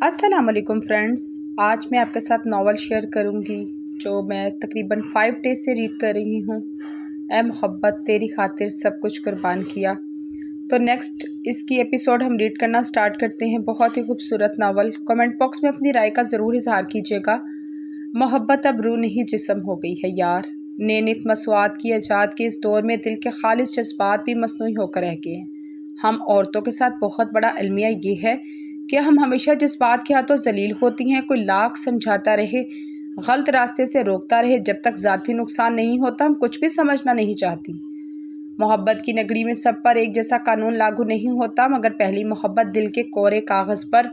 السلام علیکم فرینڈس، آج میں آپ کے ساتھ ناول شیئر کروں گی جو میں تقریباً 5 ڈیز سے ریڈ کر رہی ہوں۔ اے محبت تیری خاطر سب کچھ قربان کیا۔ تو نیکسٹ اس کی ایپیسوڈ ہم ریڈ کرنا سٹارٹ کرتے ہیں۔ بہت ہی خوبصورت ناول۔ کمنٹ باکس میں اپنی رائے کا ضرور اظہار کیجیے گا۔ محبت اب روح نہیں جسم ہو گئی ہے یار۔ نت مسوات کی ایجاد کے اس دور میں دل کے خالص جذبات بھی مصنوعی ہو کر رہ گئے ہیں۔ ہم عورتوں کے ساتھ بہت بڑا المیہ یہ ہے کہ ہم ہمیشہ جذبات کے ہاتھوں ذلیل ہوتی ہیں۔ کوئی لاکھ سمجھاتا رہے، غلط راستے سے روکتا رہے، جب تک ذاتی نقصان نہیں ہوتا ہم کچھ بھی سمجھنا نہیں چاہتی۔ محبت کی نگری میں سب پر ایک جیسا قانون لاگو نہیں ہوتا، مگر پہلی محبت دل کے کورے کاغذ پر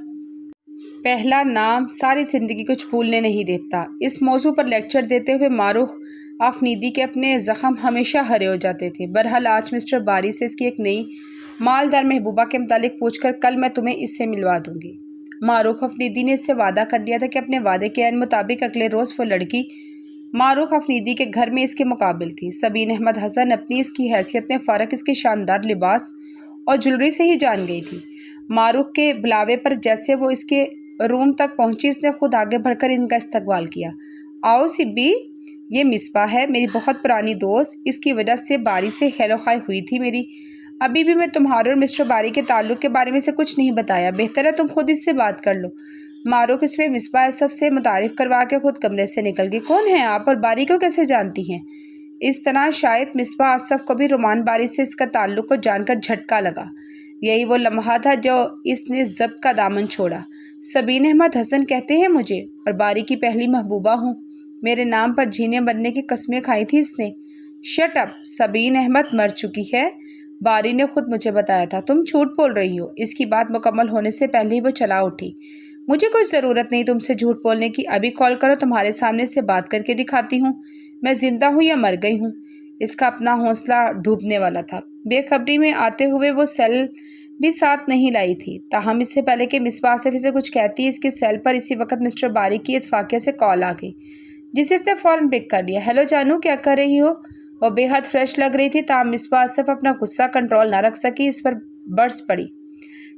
پہلا نام ساری زندگی کچھ بھولنے نہیں دیتا۔ اس موضوع پر لیکچر دیتے ہوئے معروف آفندی کے اپنے زخم ہمیشہ ہرے ہو جاتے تھے۔ بہرحال آج مسٹر باری سے اس کی ایک نئی مالدار محبوبہ کے متعلق پوچھ کر کل میں تمہیں اس سے ملوا دوں گی۔ معروف آفندی نے اس سے وعدہ کر لیا تھا کہ اپنے وعدے کے عین مطابق اگلے روز وہ لڑکی معروف آفندی کے گھر میں اس کے مقابل تھی۔ سبین احمد حسن اپنی اس کی حیثیت میں فارغ اس کے شاندار لباس اور جولری سے ہی جان گئی تھی۔ معروف کے بلاوے پر جیسے وہ اس کے روم تک پہنچی، اس نے خود آگے بڑھ کر ان کا استقبال کیا۔ آؤ سبی، یہ مصباح ہے، میری بہت پرانی دوست۔ اس کی وجہ سے باری سے خیر خواہ ہوئی تھی میری۔ ابھی بھی میں تمہارے اور مسٹر باری کے تعلق کے بارے میں سے کچھ نہیں بتایا، بہتر ہے تم خود اس سے بات کر لو۔ معروف اس میں مصباح سب سے متعارف کروا کے خود کمرے سے نکل گئی۔ کون ہیں آپ اور باری کو کیسے جانتی ہیں؟ اس طرح شاید مصباح آصف کو بھی رومان باری سے اس کا تعلق کو جان کر جھٹکا لگا۔ یہی وہ لمحہ تھا جو اس نے ضبط کا دامن چھوڑا۔ سبین احمد حسن کہتے ہیں مجھے، اور باری کی پہلی محبوبہ ہوں۔ میرے نام پر جھینے بننے کی قسمیں کھائی تھی اس نے۔ شٹ اپ، سبین احمد مر چکی ہے، باری نے خود مجھے بتایا تھا۔ تم جھوٹ بول رہی ہو۔ اس کی بات مکمل ہونے سے پہلے ہی وہ چلا اٹھی۔ مجھے کوئی ضرورت نہیں تم سے جھوٹ بولنے کی، ابھی کال کرو، تمہارے سامنے سے بات کر کے دکھاتی ہوں میں زندہ ہوں یا مر گئی ہوں۔ اس کا اپنا حوصلہ ڈوبنے والا تھا۔ بے خبری میں آتے ہوئے وہ سیل بھی ساتھ نہیں لائی تھی، تاہم اس سے پہلے کہ مصباح آصف اسے کچھ کہتی، اس کے سیل پر اسی وقت مسٹر باری کی اتفاقیہ سے کال آ گئی، جسے اس نے فوراً پک کر لیا۔ ہیلو جانو، کیا کر رہی ہو؟ وہ بے حد فریش لگ رہی تھی، تاہم مصباح آصف اپنا غصہ کنٹرول نہ رکھ سکی، اس پر برس پڑی۔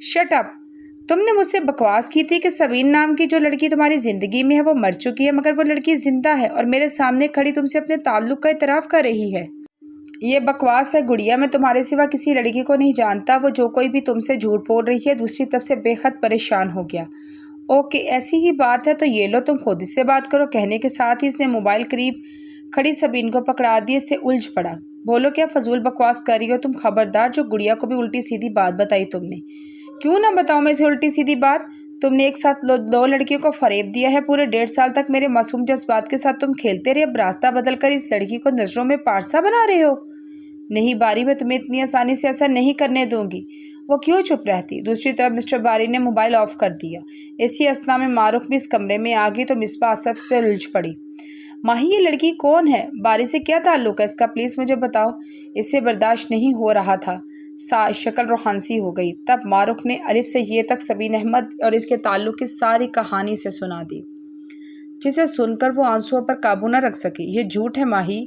شٹ اپ، تم نے مجھ سے بکواس کی تھی کہ سبین نام کی جو لڑکی تمہاری زندگی میں ہے وہ مر چکی ہے، مگر وہ لڑکی زندہ ہے اور میرے سامنے کھڑی تم سے اپنے تعلق کا اعتراف کر رہی ہے۔ یہ بکواس ہے گڑیا، میں تمہارے سوا کسی لڑکی کو نہیں جانتا۔ وہ جو کوئی بھی تم سے جھوٹ بول رہی ہے۔ دوسری طرف سے بے حد پریشان ہو گیا۔ اوکے، ایسی ہی بات ہے تو یہ لو، تم خود اس سے بات کرو۔ کہنے کے ساتھ ہی اس نے موبائل قریب کھڑی سبین کو پکڑا دی، اس سے الجھ پڑا۔ بولو، کیا فضول بکواس کر رہی ہو تم؟ خبردار، جو گڑیا کو بھی الٹی سیدھی بات بتائی تم نے۔ کیوں نہ بتاؤں میں اسے الٹی سیدھی بات؟ تم نے ایک ساتھ دو لڑکیوں کو فریب دیا ہے، پورے 1.5 سال تک میرے معصوم جذبات کے ساتھ تم کھیلتے رہے، اب راستہ بدل کر اس لڑکی کو نظروں میں پارسا بنا رہے ہو۔ نہیں باری، میں تمہیں اتنی آسانی سے ایسا نہیں کرنے دوں گی۔ وہ کیوں چپ رہتی؟ دوسری طرف مسٹر باری نے موبائل آف کر دیا۔ اسی اثنا میں معروف بھی اس کمرے میں آ گئی تو مصباح آصف سے الجھ پڑی۔ ماہی، یہ لڑکی کون ہے؟ باری سے کیا تعلق ہے اس کا؟ پلیز مجھے بتاؤ۔ اس سے برداشت نہیں ہو رہا تھا، شکل روحانسی ہو گئی۔ تب معروف نے الف سے یہ تک سبین احمد اور اس کے تعلق کی ساری کہانی سے سنا دی، جسے سن کر وہ آنسوؤں پر قابو نہ رکھ سکی۔ یہ جھوٹ ہے ماہی،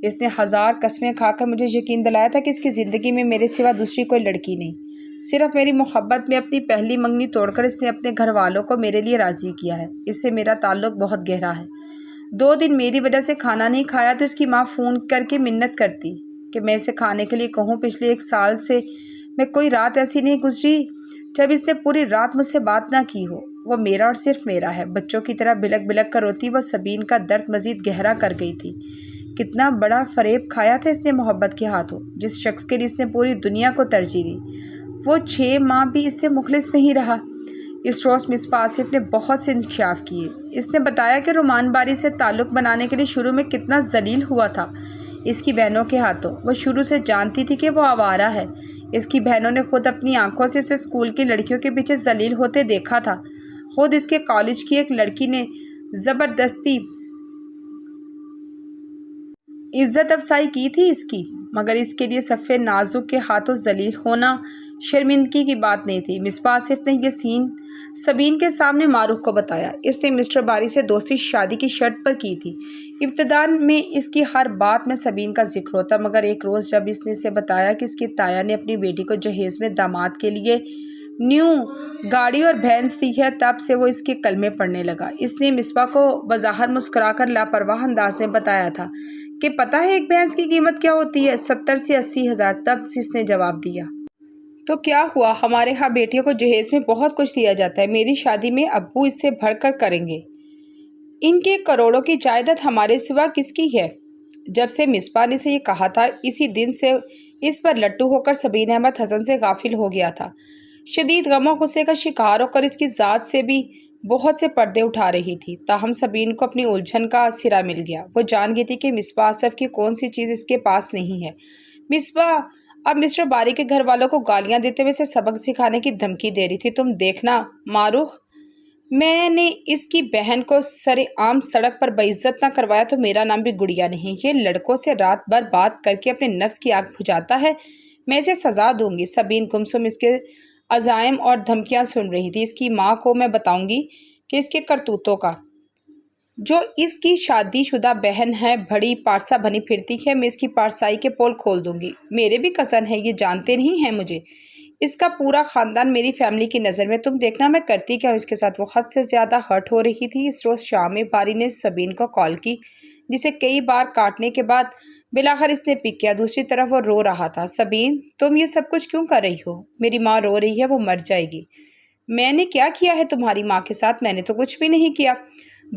اس نے 1000 قسمیں کھا کر مجھے یقین دلایا تھا کہ اس کی زندگی میں میرے سوا دوسری کوئی لڑکی نہیں۔ صرف میری محبت میں اپنی پہلی منگنی توڑ کر اس نے اپنے گھر والوں کو میرے لیے راضی کیا ہے۔ اس سے میرا تعلق بہت گہرا ہے۔ 2 دن میری وجہ سے کھانا نہیں کھایا تو اس کی ماں فون کر کے منت کرتی کہ میں اسے کھانے کے لیے کہوں۔ پچھلے 1 سال سے میں کوئی رات ایسی نہیں گزری جب اس نے پوری رات مجھ سے بات نہ کی ہو۔ وہ میرا اور صرف میرا ہے۔ بچوں کی طرح بلک بلک کر روتی وہ سبین کا درد مزید گہرا کر گئی تھی۔ کتنا بڑا فریب کھایا تھا اس نے محبت کے ہاتھوں، جس شخص کے لیے اس نے پوری دنیا کو ترجیح دی، وہ 6 ماہ بھی اس سے مخلص نہیں رہا۔ اس روز مصباح آصف نے بہت سے انکشاف کیے۔ اس نے بتایا کہ رومان باری سے تعلق بنانے کے لیے شروع میں کتنا ذلیل ہوا تھا اس کی بہنوں کے ہاتھوں۔ وہ شروع سے جانتی تھی کہ وہ آوارہ ہے۔ اس کی بہنوں نے خود اپنی آنکھوں سے اسے اسکول کی لڑکیوں کے پیچھے ذلیل ہوتے دیکھا تھا۔ خود اس کے کالج کی ایک لڑکی نے زبردستی عزت افزائی کی تھی اس کی، مگر اس کے لیے صف نازک کے ہاتھوں ذلیل ہونا شرمندگی کی بات نہیں تھی۔ مصباح آصف نے یہ سین سبین کے سامنے معروف کو بتایا۔ اس نے مسٹر باری سے دوستی شادی کی شرط پر کی تھی۔ ابتداء میں اس کی ہر بات میں سبین کا ذکر ہوتا، مگر ایک روز جب اس نے اسے بتایا کہ اس کی تایا نے اپنی بیٹی کو جہیز میں داماد کے لیے نیو گاڑی اور بھینس دی ہے، تب سے وہ اس کے کلمے پڑھنے لگا۔ اس نے مصباح کو بظاہر مسکرا کر لاپرواہ انداز میں بتایا تھا کہ پتہ ہے ایک بھینس کی قیمت کیا ہوتی ہے؟ 70 سے 80 ہزار۔ تب اس نے جواب دیا، تو کیا ہوا؟ ہمارے ہاں بیٹیوں کو جہیز میں بہت کچھ دیا جاتا ہے، میری شادی میں ابو اس سے بڑھ کر کریں گے۔ ان کے کروڑوں کی جائیداد ہمارے سوا کس کی ہے؟ جب سے مصباح نے یہ کہا تھا، اسی دن سے اس پر لٹو ہو کر سبین احمد حسن سے غافل ہو گیا تھا۔ شدید غم و غصے کا شکار ہو کر اس کی ذات سے بھی بہت سے پردے اٹھا رہی تھی۔ تاہم سبین کو اپنی الجھن کا سرا مل گیا۔ وہ جان گئی تھی کہ مصباح آصف کی کون سی چیز اس کے پاس نہیں ہے۔ مصباح اب مسٹر باری کے گھر والوں کو گالیاں دیتے ہوئے اسے سبق سکھانے کی دھمکی دے رہی تھی۔ تم دیکھنا معروف، میں نے اس کی بہن کو سر عام سڑک پر بعزت نہ کروایا تو میرا نام بھی گڑیا نہیں۔ یہ لڑکوں سے رات بھر بات کر کے اپنے نفس کی آگ بجھاتا ہے، میں اسے سزا دوں گی۔ سبین گمسم اس کے عزائم اور دھمکیاں سن رہی تھی۔ اس کی ماں کو میں بتاؤں گی کہ اس کے کرتوتوں کا۔ جو اس کی شادی شدہ بہن ہے، بڑی پارسا بنی پھرتی ہے، میں اس کی پارسائی کے پول کھول دوں گی۔ میرے بھی کزن ہیں، یہ جانتے نہیں ہیں مجھے؟ اس کا پورا خاندان میری فیملی کی نظر میں۔ تم دیکھنا میں کرتی کیا ہوں اس کے ساتھ۔ وہ حد سے زیادہ ہرٹ ہو رہی تھی۔ اس روز شام میں باری نے سبین کو کال کی، جسے کئی بار کاٹنے کے بعد بالآخر اس نے پک کیا۔ دوسری طرف وہ رو رہا تھا۔ سبین، تم یہ سب کچھ کیوں کر رہی ہو؟ میری ماں رو رہی ہے، وہ مر جائے گی۔ میں نے کیا کیا ہے تمہاری ماں کے ساتھ؟ میں نے تو کچھ بھی نہیں کیا۔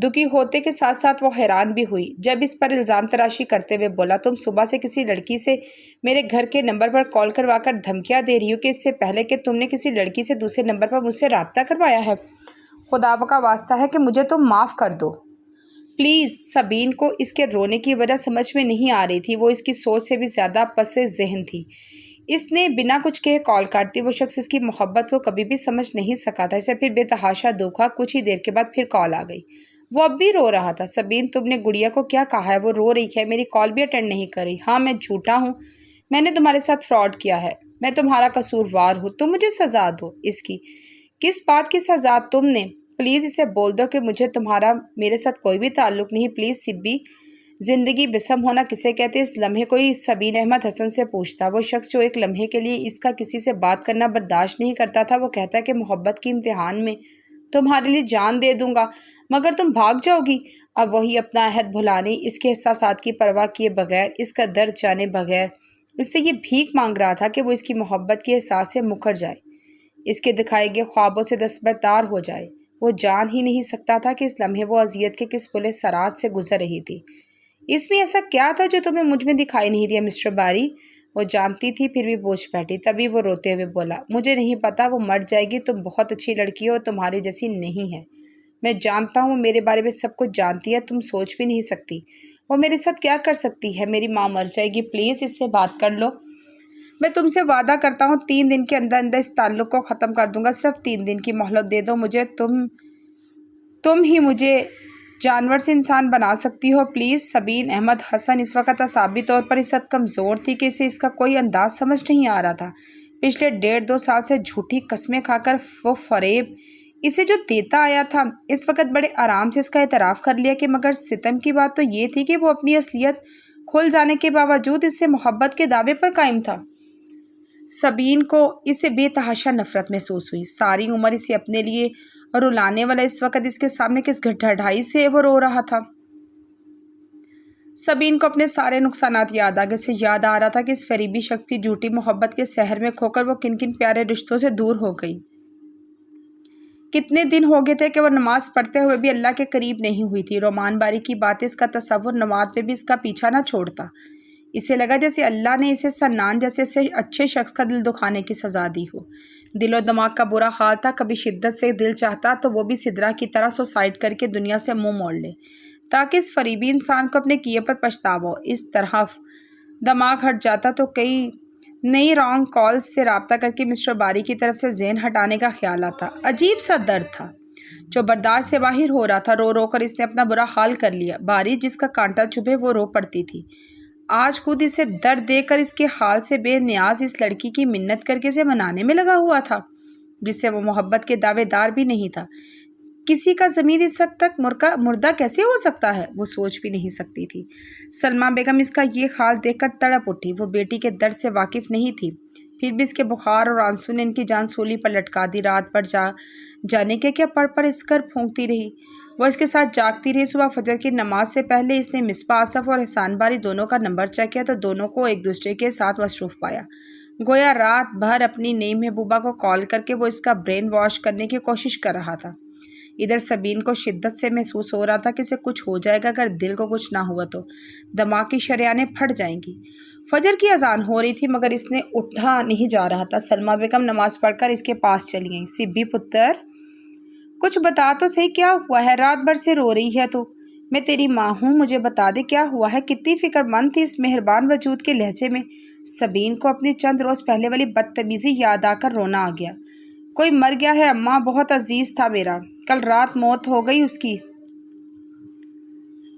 دکھی ہوتے کے ساتھ ساتھ وہ حیران بھی ہوئی جب اس پر الزام تراشی کرتے ہوئے بولا، تم صبح سے کسی لڑکی سے میرے گھر کے نمبر پر کال کروا کر دھمکیاں دے رہی ہو کہ اس سے پہلے کہ تم نے کسی لڑکی سے دوسرے نمبر پر مجھ سے رابطہ کروایا ہے۔ خدا کا واسطہ ہے کہ مجھے تم معاف کر دو پلیز۔ سبین کو اس کے رونے کی وجہ سمجھ میں نہیں آ رہی تھی۔ وہ اس کی سوچ سے بھی زیادہ پس ذہن تھی۔ اس نے بنا کچھ کہے کال کاٹ دی۔ وہ شخص اس کی محبت کو کبھی بھی سمجھ نہیں سکا تھا۔ اسے پھر بے تحاشا دکھ ہوا۔ کچھ ہی دیر کے بعد پھر کال آ گئی۔ وہ اب بھی رو رہا تھا۔ سبین، تم نے گڑیا کو کیا کہا ہے؟ وہ رو رہی ہے، میری کال بھی اٹینڈ نہیں کر رہی۔ ہاں، میں جھوٹا ہوں، میں نے تمہارے ساتھ فراڈ کیا ہے، میں تمہارا قصوروار ہوں، تم مجھے سزا دو۔ اس کی کس بات کی سزا؟ تم نے پلیز اسے بول دو کہ مجھے تمہارا میرے ساتھ کوئی بھی تعلق نہیں۔ پلیز سبی، زندگی بسم ہونا کسے کہتے؟ اس لمحے کوئی سبین احمد حسن سے پوچھتا۔ وہ شخص جو ایک لمحے کے لیے اس کا کسی سے بات کرنا برداشت نہیں کرتا تھا، وہ کہتا کہ محبت کے امتحان میں تمہارے لیے جان دے دوں گا مگر تم بھاگ جاؤ گی۔ اب وہی اپنا عہد بھلانے، اس کے احساسات کی پرواہ کیے بغیر، اس کا درد جانے بغیر اس سے یہ بھیک مانگ رہا تھا کہ وہ اس کی محبت کے احساس سے مکر جائے، اس کے دکھائے گئے خوابوں سے دستبردار ہو جائے۔ وہ جان ہی نہیں سکتا تھا کہ اس لمحے وہ اذیت کے کس بلے سرات سے گزر رہی تھی۔ اس میں ایسا کیا تھا جو تمہیں مجھ میں دکھائی نہیں دیا مسٹر باری؟ وہ جانتی تھی پھر بھی بوجھ بیٹھی۔ تبھی وہ روتے ہوئے بولا، مجھے نہیں پتا، وہ مر جائے گی۔ تم بہت اچھی لڑکی ہو اور تمہاری جیسی نہیں ہے۔ میں جانتا ہوں، وہ میرے بارے میں سب کچھ جانتی ہے، تم سوچ بھی نہیں سکتی وہ میرے ساتھ کیا کر سکتی ہے۔ میری ماں مر جائے گی، پلیز اس سے بات کر لو۔ میں تم سے وعدہ کرتا ہوں 3 دن کے اندر اندر اس تعلق کو ختم کر دوں گا۔ صرف 3 دن کی مہلت دے دو مجھے۔ تم ہی مجھے جانور سے انسان بنا سکتی ہو، پلیز۔ سبین احمد حسن اس وقت اعصابی طور پر اس حد کمزور تھی کہ اسے اس کا کوئی انداز سمجھ نہیں آ رہا تھا۔ پچھلے 1.5-2 سال سے جھوٹی قسمیں کھا کر وہ فریب اسے جو دیتا آیا تھا، اس وقت بڑے آرام سے اس کا اعتراف کر لیا کہ مگر ستم کی بات تو یہ تھی کہ وہ اپنی اصلیت کھل جانے کے باوجود اس سے محبت کے دعوے پر قائم تھا۔ سبین کو اس سے بے تحاشا نفرت محسوس ہوئی۔ ساری عمر اسے اپنے لیے رلانے والا اس وقت اس کے سامنے کس ڈھڑائی سے وہ رو رہا تھا۔ سبین کو اپنے سارے نقصانات یاد آ گئے۔ اسے یاد آ رہا تھا کہ اس فریبی شخص کی جھوٹی محبت کے سحر میں کھو کر وہ کن کن پیارے رشتوں سے دور ہو گئی۔ کتنے دن ہو گئے تھے کہ وہ نماز پڑھتے ہوئے بھی اللہ کے قریب نہیں ہوئی تھی۔ رومان باری کی باتیں، اس کا تصور نماز میں بھی اس کا پیچھا نہ چھوڑتا۔ اسے لگا جیسے اللہ نے اسے سنان جیسے اچھے شخص کا دل دکھانے کی سزا دی ہو۔ دل و دماغ کا برا حال تھا۔ کبھی شدت سے دل چاہتا تو وہ بھی سدرا کی طرح سوسائڈ کر کے دنیا سے منہ موڑ لے تاکہ اس فریبی انسان کو اپنے کیے پر پچھتاوا ہو۔ اس طرح دماغ ہٹ جاتا تو کئی نئی رانگ کالز سے رابطہ کر کے مسٹر باری کی طرف سے ذہن ہٹانے کا خیال آتا۔ عجیب سا درد تھا جو برداشت سے باہر ہو رہا تھا۔ رو رو کر اس نے اپنا برا حال کر لیا۔ باری جس کا کانٹا چبھے وہ رو پڑتی تھی، آج خود اسے درد دے کر اس کے حال سے بے نیاز اس لڑکی کی منت کر کے اسے منانے میں لگا ہوا تھا جس سے وہ محبت کے دعوے دار بھی نہیں تھا۔ کسی کا ضمیر اس حد تک مردہ کیسے ہو سکتا ہے؟ وہ سوچ بھی نہیں سکتی تھی۔ سلمہ بیگم اس کا یہ حال دیکھ کر تڑپ اٹھی۔ وہ بیٹی کے درد سے واقف نہیں تھی۔ پھر بھی اس کے بخار اور آنسو نے ان کی جان سولی پر لٹکا دی۔ رات بھر جانے کے کیا پر اس کر پھونکتی رہی، وہ اس کے ساتھ جاگتی رہی۔ صبح فجر کی نماز سے پہلے اس نے مصباح آصف اور احسان باری دونوں کا نمبر چیک کیا تو دونوں کو ایک دوسرے کے ساتھ مصروف پایا۔ گویا رات بھر اپنی نئی محبوبہ کو کال کر کے وہ اس کا برین واش کرنے کی کوشش کر رہا تھا۔ ادھر سبین کو شدت سے محسوس ہو رہا تھا کہ اسے کچھ ہو جائے گا، اگر دل کو کچھ نہ ہوا تو دماغ کی شریانیں پھٹ جائیں گی۔ فجر کی اذان ہو رہی تھی مگر اس نے اٹھا نہیں جا رہا تھا۔ سلمیٰ بیگم نماز پڑھ کر اس کے پاس چلی گئیں۔ سبی پتر، کچھ بتا تو صحیح، کیا ہوا ہے؟ رات بھر سے رو رہی ہے تو؟ میں تیری ماں ہوں، مجھے بتا دے کیا ہوا ہے۔ کتنی فکر مند تھی اس مہربان وجود کے لہجے میں۔ سبین کو اپنی چند روز پہلے والی بدتمیزی یاد آ کر رونا آ گیا۔ کوئی مر گیا ہے اماں، بہت عزیز تھا میرا، کل رات موت ہو گئی اس کی۔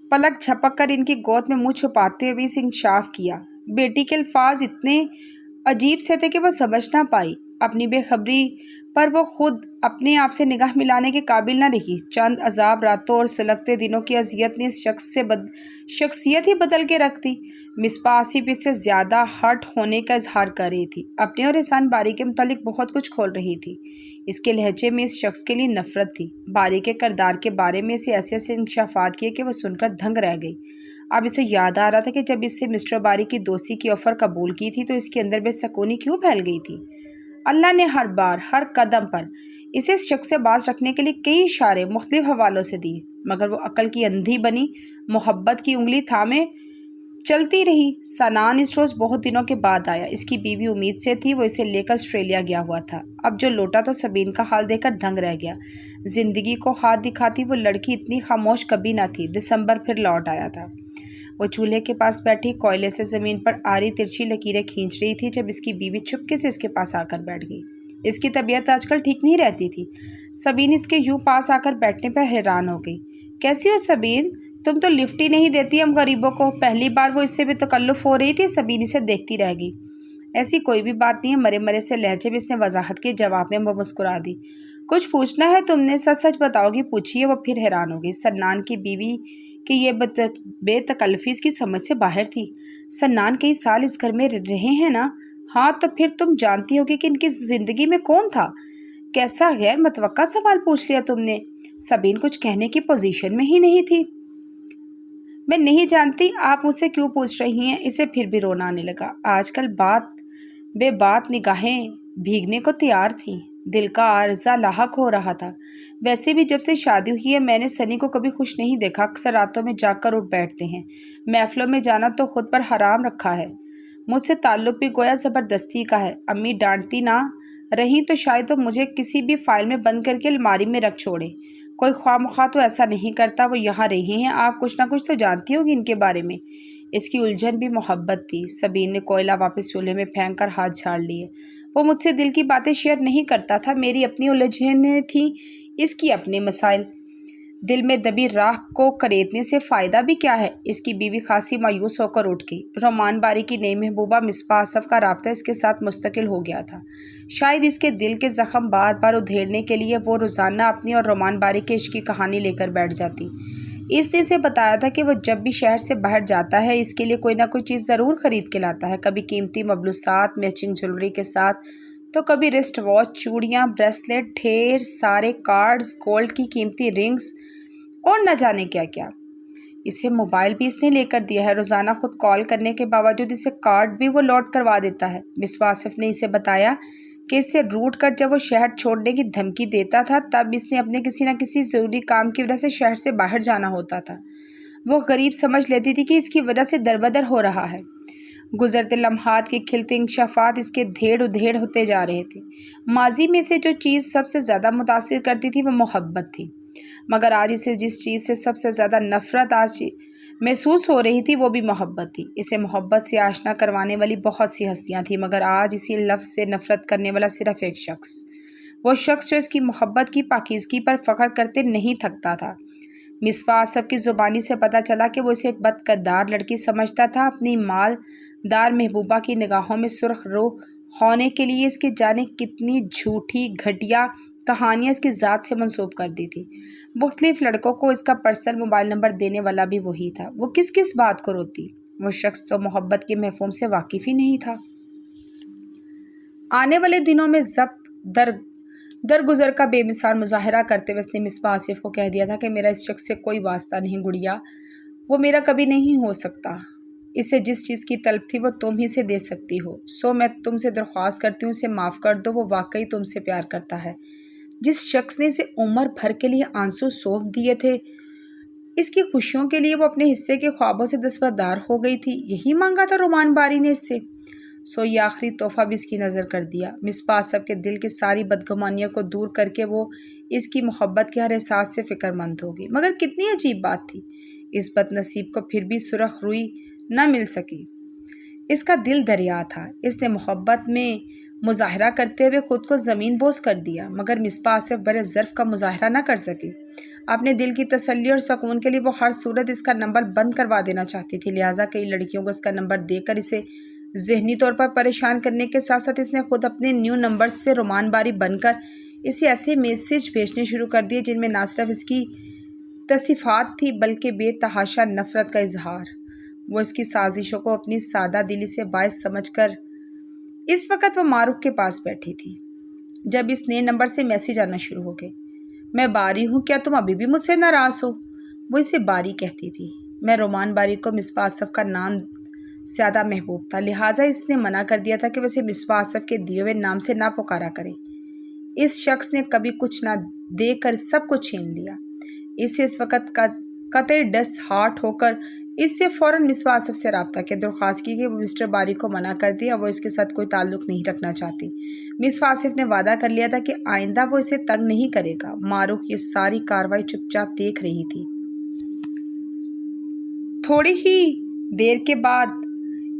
پلک جھپک کر ان کی گود میں منہ چھپاتے ہوئے اسے انکشاف کیا۔ بیٹی کے الفاظ اتنے عجیب سے تھے کہ وہ سمجھ نہ پائی۔ اپنی بے خبری پر وہ خود اپنے آپ سے نگاہ ملانے کے قابل نہ رہی۔ چند عذاب راتوں اور سلگتے دنوں کی اذیت نے اس شخص سے شخصیت ہی بدل کے رکھ دی۔ مصباح آصف اس سے زیادہ ہرٹ ہونے کا اظہار کر رہی تھی، اپنے اور احسان باری کے متعلق بہت کچھ کھول رہی تھی۔ اس کے لہجے میں اس شخص کے لیے نفرت تھی۔ باری کے کردار کے بارے میں اسے ایسے ایسے انکشافات کیے کہ وہ سن کر دھنگ رہ گئی۔ اب اسے یاد آ رہا تھا کہ جب اس سے مسٹر باری کی دوستی کی آفر قبول کی تھی تو اس کے اندر بے سکونی کیوں پھیل گئی تھی۔ اللہ نے ہر بار، ہر قدم پر اسے اس شخص سے باز رکھنے کے لیے کئی اشارے مختلف حوالوں سے دیے، مگر وہ عقل کی اندھی بنی محبت کی انگلی تھامے چلتی رہی۔ سنان اس روز بہت دنوں کے بعد آیا۔ اس کی بیوی امید سے تھی، وہ اسے لے کر آسٹریلیا گیا ہوا تھا۔ اب جو لوٹا تو سبین کا حال دیکھ کر دھنگ رہ گیا۔ زندگی کو ہاتھ دکھاتی وہ لڑکی اتنی خاموش کبھی نہ تھی۔ دسمبر پھر لوٹ آیا تھا۔ وہ چولہے کے پاس بیٹھی کوئلے سے زمین پر آری ترچھی لکیریں کھینچ رہی تھی جب اس کی بیوی چپکے سے اس کے پاس آ کر بیٹھ گئی۔ اس کی طبیعت آج کل ٹھیک نہیں رہتی تھی۔ سبین اس کے یوں پاس آ کر بیٹھنے پر حیران ہو گئی۔ کیسی ہو سبین؟ تم تو لفٹ ہی نہیں دیتی ہم غریبوں کو۔ پہلی بار وہ اس سے بے تکلف ہو رہی تھی۔ سبین اسے دیکھتی رہ گئی۔ ایسی کوئی بھی بات نہیں ہے، مرے مرے سے لہجے میں اس نے وضاحت کے جواب میں وہ مسکرا دی۔ کچھ پوچھنا ہے تم نے؟ سچ سچ بتاؤ گی؟ پوچھیے۔ وہ پھر حیران ہو گئی۔ سنان کی بیوی کہ یہ بے تکلفی اس کی سمجھ سے باہر تھی۔ سنان کئی سال اس گھر میں رہے ہیں نا؟ ہاں، تو پھر تم جانتی ہوگی کہ ان کی زندگی میں کون تھا؟ کیسا غیر متوقع سوال پوچھ لیا تم نے۔ سبین کچھ کہنے کی پوزیشن میں ہی نہیں تھی۔ میں نہیں جانتی، آپ مجھ سے کیوں پوچھ رہی ہیں؟ اسے پھر بھی رونا آنے لگا۔ آج کل بات نگاہیں بھیگنے کو تیار تھیں۔ دل کا عارضہ لاحق ہو رہا تھا۔ ویسے بھی جب سے شادی ہوئی ہے میں نے سنی کو کبھی خوش نہیں دیکھا۔ اکثر راتوں میں جاگ کر اٹھ بیٹھتے ہیں۔ محفلوں میں جانا تو خود پر حرام رکھا ہے۔ مجھ سے تعلق بھی گویا زبردستی کا ہے۔ امی ڈانٹتی نہ رہیں تو شاید وہ مجھے کسی بھی فائل میں بند کر کے الماری میں رکھ چھوڑے۔ کوئی خواہ مخواہ تو ایسا نہیں کرتا۔ وہ یہاں رہے ہیں، آپ کچھ نہ کچھ تو جانتی ہوگی ان کے بارے میں۔ اس کی الجھن بھی محبت تھی۔ سبین نے کوئلہ واپس چولہے میں پھینک کر ہاتھ جھاڑ لیے۔ وہ مجھ سے دل کی باتیں شیئر نہیں کرتا تھا۔ میری اپنی الجھنیں تھیں، اس کی اپنے مسائل۔ دل میں دبی راکھ کو کریدنے سے فائدہ بھی کیا ہے؟ اس کی بیوی خاصی مایوس ہو کر اٹھ گئی۔ رومان باری کی نئی محبوبہ مصباح آصف کا رابطہ اس کے ساتھ مستقل ہو گیا تھا۔ شاید اس کے دل کے زخم بار بار ادھیڑنے کے لیے وہ روزانہ اپنی اور رومان باری کے عشق کی کہانی لے کر بیٹھ جاتی۔ اس نے اسے بتایا تھا کہ وہ جب بھی شہر سے باہر جاتا ہے اس کے لیے کوئی نہ کوئی چیز ضرور خرید کے لاتا ہے، کبھی قیمتی ملبوسات میچنگ جویلری کے ساتھ تو کبھی رسٹ واچ، چوڑیاں، بریسلیٹ، ڈھیر سارے کارڈز، گولڈ کی قیمتی رنگز اور نہ جانے کیا کیا۔ اسے موبائل بھی اس نے لے کر دیا ہے۔ روزانہ خود کال کرنے کے باوجود اسے کارڈ بھی وہ لوٹ کروا دیتا ہے۔ مصباح آصف نے اسے بتایا کہ اس سے روٹ کر جب وہ شہر چھوڑنے کی دھمکی دیتا تھا تب اس نے اپنے کسی نہ کسی ضروری کام کی وجہ سے شہر سے باہر جانا ہوتا تھا۔ وہ غریب سمجھ لیتی تھی کہ اس کی وجہ سے دربدر ہو رہا ہے۔ گزرتے لمحات کے کھلتے انکشافات اس کے دھیڑ ادھیڑ ہوتے جا رہے تھے۔ ماضی میں سے جو چیز سب سے زیادہ متاثر کرتی تھی وہ محبت تھی، مگر آج اسے جس چیز سے سب سے زیادہ نفرت محسوس ہو رہی تھی وہ بھی محبت تھی۔ اسے محبت سے آشنا کروانے والی بہت سی ہستیاں تھیں، مگر آج اسی لفظ سے نفرت کرنے والا صرف ایک شخص، وہ شخص جو اس کی محبت کی پاکیزگی پر فخر کرتے نہیں تھکتا تھا۔ مصباح آصف کی زبانی سے پتہ چلا کہ وہ اسے ایک بد کردار لڑکی سمجھتا تھا۔ اپنی مال دار محبوبہ کی نگاہوں میں سرخ رو ہونے کے لیے اس کی جانے کتنی جھوٹی گھٹیا کہانیاں اس کی ذات سے منسوب کر دی تھی۔ مختلف لڑکوں کو اس کا پرسنل موبائل نمبر دینے والا بھی وہی تھا۔ وہ کس کس بات کو روتی؟ وہ شخص تو محبت کے مفہوم سے واقف ہی نہیں تھا۔ آنے والے دنوں میں ضبط درگزر کا بے مثال مظاہرہ کرتے ہوئے اس نے مصباح آصف کو کہہ دیا تھا کہ میرا اس شخص سے کوئی واسطہ نہیں گڑیا، وہ میرا کبھی نہیں ہو سکتا۔ اسے جس چیز کی طلب تھی وہ تم ہی سے دے سکتی ہو، سو میں تم سے درخواست کرتی ہوں اسے معاف کر دو، وہ واقعی تم سے پیار کرتا ہے۔ جس شخص نے اسے عمر بھر کے لیے آنسو سونپ دیے تھے، اس کی خوشیوں کے لیے وہ اپنے حصے کے خوابوں سے دستبردار ہو گئی تھی، یہی مانگا تھا رومان باری نے اس سے، سو یہ آخری تحفہ بھی اس کی نظر کر دیا۔ مصباح آصف کے دل کے ساری بدگمانیوں کو دور کر کے وہ اس کی محبت کے ہر احساس سے فکر مند ہوگی۔ مگر کتنی عجیب بات تھی، اس بد نصیب کو پھر بھی سرخ روئی نہ مل سکی۔ اس کا دل دریا تھا، اس نے محبت میں مظاہرہ کرتے ہوئے خود کو زمین بوس کر دیا، مگر مصباح آصف برے ظرف کا مظاہرہ نہ کر سکی۔ اپنے دل کی تسلی اور سکون کے لیے وہ ہر صورت اس کا نمبر بند کروا دینا چاہتی تھی، لہٰذا کئی لڑکیوں کو اس کا نمبر دے کر اسے ذہنی طور پر پریشان کرنے کے ساتھ ساتھ اس نے خود اپنے نیو نمبرز سے رومان باری بن کر اسے ایسے میسیج بھیجنے شروع کر دیے جن میں نہ صرف اس کی تصفیات تھی بلکہ بے تحاشا نفرت کا اظہار۔ وہ اس کی سازشوں کو اپنی سادہ دلی سے باعث سمجھ کر اس وقت وہ معروف کے پاس بیٹھی تھی جب اس نئے نمبر سے میسیج آنا شروع ہو گئے۔ میں باری ہوں، کیا تم ابھی بھی مجھ سے ناراض ہو؟ وہ اسے باری کہتی تھی۔ میں رومان باری کو مصباح آصف کا نام زیادہ محبوب تھا، لہٰذا اس نے منع کر دیا تھا کہ وہ اسے مصباح آصف کے دیے ہوئے نام سے نہ پکارا کرے۔ اس شخص نے کبھی کچھ نہ دے کر سب کچھ چھین لیا۔ اسے اس وقت قطعی ڈس ہارٹ ہو کر اس سے فوراً مصباح آصف سے رابطہ کیا، درخواست کی کہ وہ مسٹر باری کو منع کر دیا، وہ اس کے ساتھ کوئی تعلق نہیں رکھنا چاہتی۔ مصباح آصف نے وعدہ کر لیا تھا کہ آئندہ وہ اسے تنگ نہیں کرے گا۔ معروف یہ ساری کارروائی چپ چاپ دیکھ رہی تھی۔ تھوڑی ہی دیر کے بعد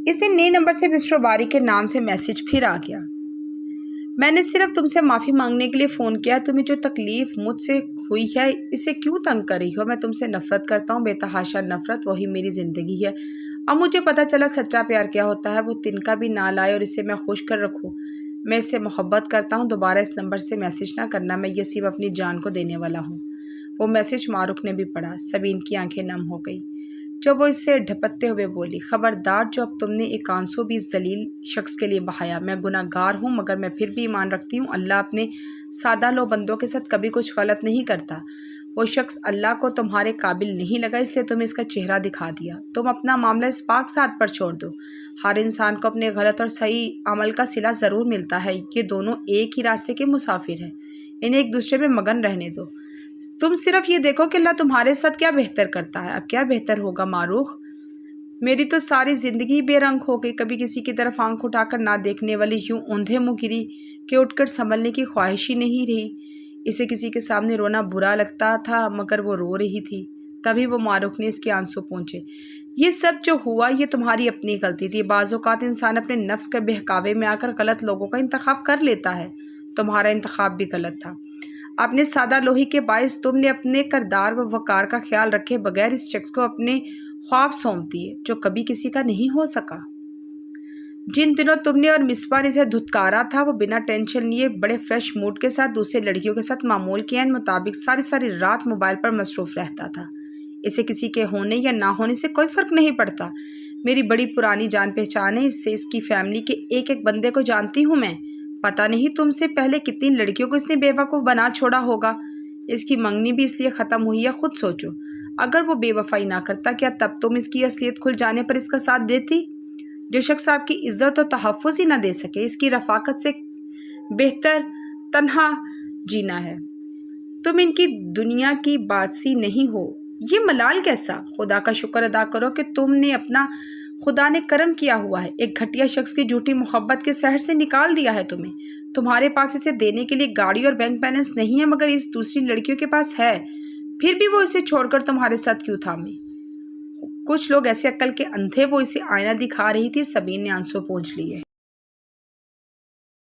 اس نے نئے نمبر سے مسٹر باری کے نام سے میسیج پھر آ گیا۔ میں نے صرف تم سے معافی مانگنے کے لیے فون کیا، تمہیں جو تکلیف مجھ سے ہوئی ہے اسے کیوں تنگ کر رہی ہو؟ میں تم سے نفرت کرتا ہوں، بے تحاشا نفرت، وہی میری زندگی ہے۔ اب مجھے پتہ چلا سچا پیار کیا ہوتا ہے، وہ تنکا بھی نہ لائے اور اسے میں خوش کر رکھوں۔ میں اس سے محبت کرتا ہوں، دوبارہ اس نمبر سے میسیج نہ کرنا، میں یہ صرف اپنی جان کو دینے والا ہوں۔ وہ میسیج معروف نے بھی پڑھا۔ سبین کی آنکھیں نم ہو گئی جب وہ اس سے ڈھپتے ہوئے بولی، خبردار جو اب تم نے ایک آنسو بھی اس ذلیل شخص کے لیے بہایا۔ میں گناہ گار ہوں مگر میں پھر بھی ایمان رکھتی ہوں اللہ اپنے سادہ لو بندوں کے ساتھ کبھی کچھ غلط نہیں کرتا۔ وہ شخص اللہ کو تمہارے قابل نہیں لگا اس لیے تمہیں اس کا چہرہ دکھا دیا۔ تم اپنا معاملہ اس پاک ذات پر چھوڑ دو۔ ہر انسان کو اپنے غلط اور صحیح عمل کا صلہ ضرور ملتا ہے، یہ دونوں ایک ہی راستے کے مسافر ہیں، انہیں ایک دوسرے میں مگن رہنے دو۔ تم صرف یہ دیکھو کہ اللہ تمہارے ساتھ کیا بہتر کرتا ہے۔ اب کیا بہتر ہوگا معروف؟ میری تو ساری زندگی بے رنگ ہو گئی، کبھی کسی کی طرف آنکھ اٹھا کر نہ دیکھنے والی، یوں اوندھے منہ گری کہ اٹھ کر سنبھلنے کی خواہش ہی نہیں رہی۔ اسے کسی کے سامنے رونا برا لگتا تھا مگر وہ رو رہی تھی۔ تبھی وہ معروف نے اس کے آنسو پونچھے۔ یہ سب جو ہوا یہ تمہاری اپنی غلطی تھی۔ بعض اوقات انسان اپنے نفس کے بہکاوے میں آ کر غلط لوگوں کا انتخاب کر لیتا ہے، تمہارا انتخاب بھی غلط تھا۔ اپنے سادہ لوہی کے باعث تم نے اپنے کردار و وقار کا خیال رکھے بغیر اس شخص کو اپنے خواب سونپ دیے جو کبھی کسی کا نہیں ہو سکا۔ جن دنوں تم نے اور مصباح نے اسے دھتکارا تھا وہ بنا ٹینشن لیے بڑے فریش موڈ کے ساتھ دوسرے لڑکیوں کے ساتھ معمول کے عین مطابق ساری رات موبائل پر مصروف رہتا تھا۔ اسے کسی کے ہونے یا نہ ہونے سے کوئی فرق نہیں پڑتا۔ میری بڑی پرانی جان پہچان ہے، اس سے اس کی فیملی کے ایک ایک بندے کو جانتی ہوں میں۔ پتہ نہیں تم سے پہلے کتنی لڑکیوں کو اس نے بیوقوف بنا چھوڑا ہوگا۔ اس کی منگنی بھی اس لیے ختم ہوئی ہے، خود سوچو۔ اگر وہ بے وفائی نہ کرتا کیا تب تم اس کی اصلیت کھل جانے پر اس کا ساتھ دیتی؟ جو شخص آپ کی عزت و تحفظ ہی نہ دے سکے، اس کی رفاقت سے بہتر تنہا جینا ہے۔ تم ان کی دنیا کی باسی نہیں ہو، یہ ملال کیسا؟ خدا کا شکر ادا کرو کہ تم نے اپنا خدا نے کرم کیا ہوا ہے، ایک گھٹیا شخص کی جھوٹی محبت کے سحر سے نکال دیا ہے تمہیں۔ تمہارے پاس اسے دینے کے لیے گاڑی اور بینک بیلنس نہیں ہے مگر اس دوسری لڑکیوں کے پاس ہے، پھر بھی وہ اسے چھوڑ کر تمہارے ساتھ کیوں تھامے؟ کچھ لوگ ایسے عقل کے اندھے، وہ اسے آئینہ دکھا رہی تھی۔ سبین نے آنسو پونچھ لیے۔